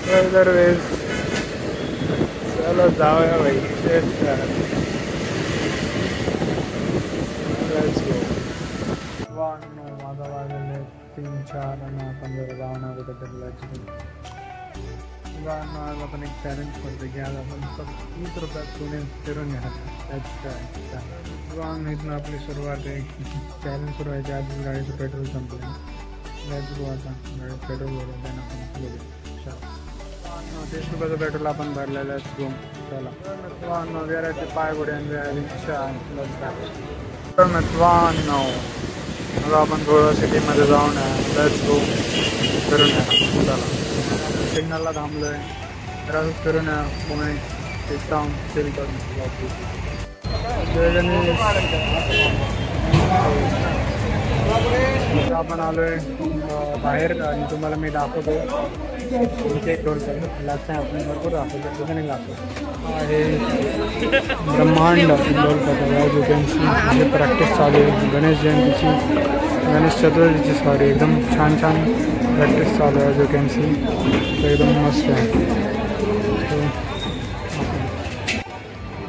दरवेळेस चला जाऊया भाई. माझा वाजले 3-4 आणि आपण जरा जाऊन कुठेतरी आज आपण एक चॅलेंज करतो की आज आपण 30 रुपयात पुणे फिरून येणार. इथून आपली सुरुवात आहे. चॅलेंज सुरू व्हायच्या आधीच गाडीचं पेट्रोल संपलं. आता गाडीत पेट्रोल भरून त्यांना आपण गेलो. 30 रुपयाचं पेट्रोल आपण भरलेलं आहे. चला वेराचे पायगुडे आणि आता आपण थोडं सिटीमध्ये जाऊन लेट्स गो फिरून या. चला सिग्नलला थांबलो आहे. तर फिरून या पुणे एक टाउन सेल करून आपण आलो आहे बाहेर आणि तुम्हाला मी दाखवतो इथे एक रोड लागतं आहे. आपण भरपूर दाखवतो कुठे नाही लागतो. हे ब्रह्मांड इंडोर म्हणजे प्रॅक्टिस चालू आहे. गणेश जयंतीची गणेश चतुर्थीची सॉरी एकदम छान प्रॅक्टिस चालू आहे. जो कॅन सी एकदम मस्त आहे.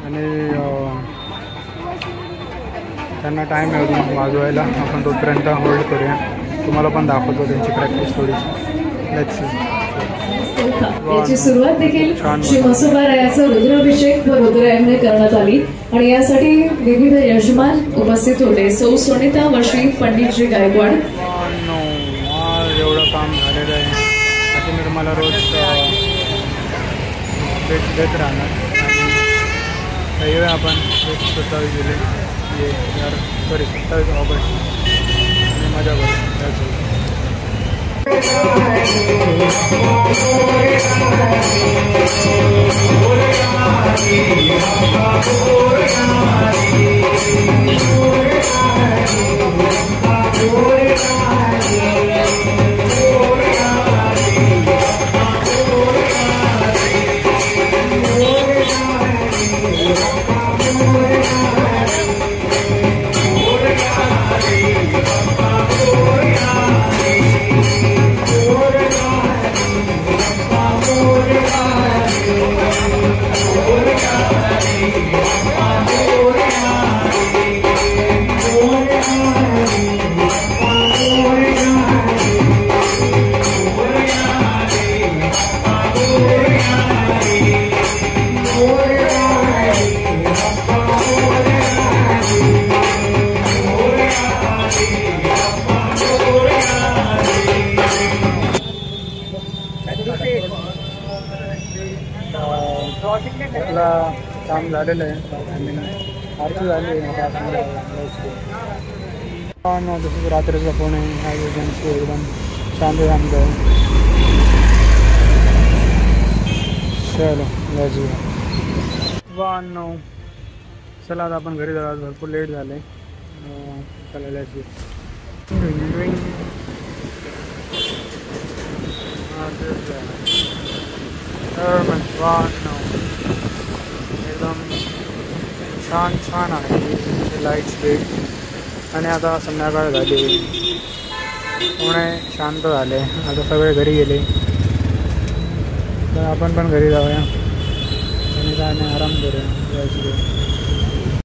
आणि त्यांना टाईम आहे अजून वाजवायला. आपण तोपर्यंत होल्ड करूया. तुम्हाला पण दाखवतो त्यांची प्रॅक्टिस थोडीशी. Let's see. याची सुरुवात देखील श्री म्हसोबारायाचा रुद्राभिषेक व रुद्रायने करण्यात आली आणि यासाठी विविध यजमान उपस्थित होते. सौ सुनीता व श्री पंडितजी गायकवाड. एवढं काम झालेलं आहे. असे मी तुम्हाला रोज भेट देत राहणार. आणि येऊया आपण 27 जुलै सॉरी 27 ऑगस्ट आणि मजा करू. काम झालेलं आहे. आरती झाली तसंच रात्रीचा फोन आहे. एकदम शांत आहे. चलो चला आता आपण घरी जाऊ. भरपूर लेट झाले. चला एकदम छान आहे लाईट्स वेट. आणि आता संध्याकाळ झाली. पुणे शांत झाले. आता सगळे घरी गेले. तर आपण पण घरी जाऊया आणि काय नाही आराम करूया.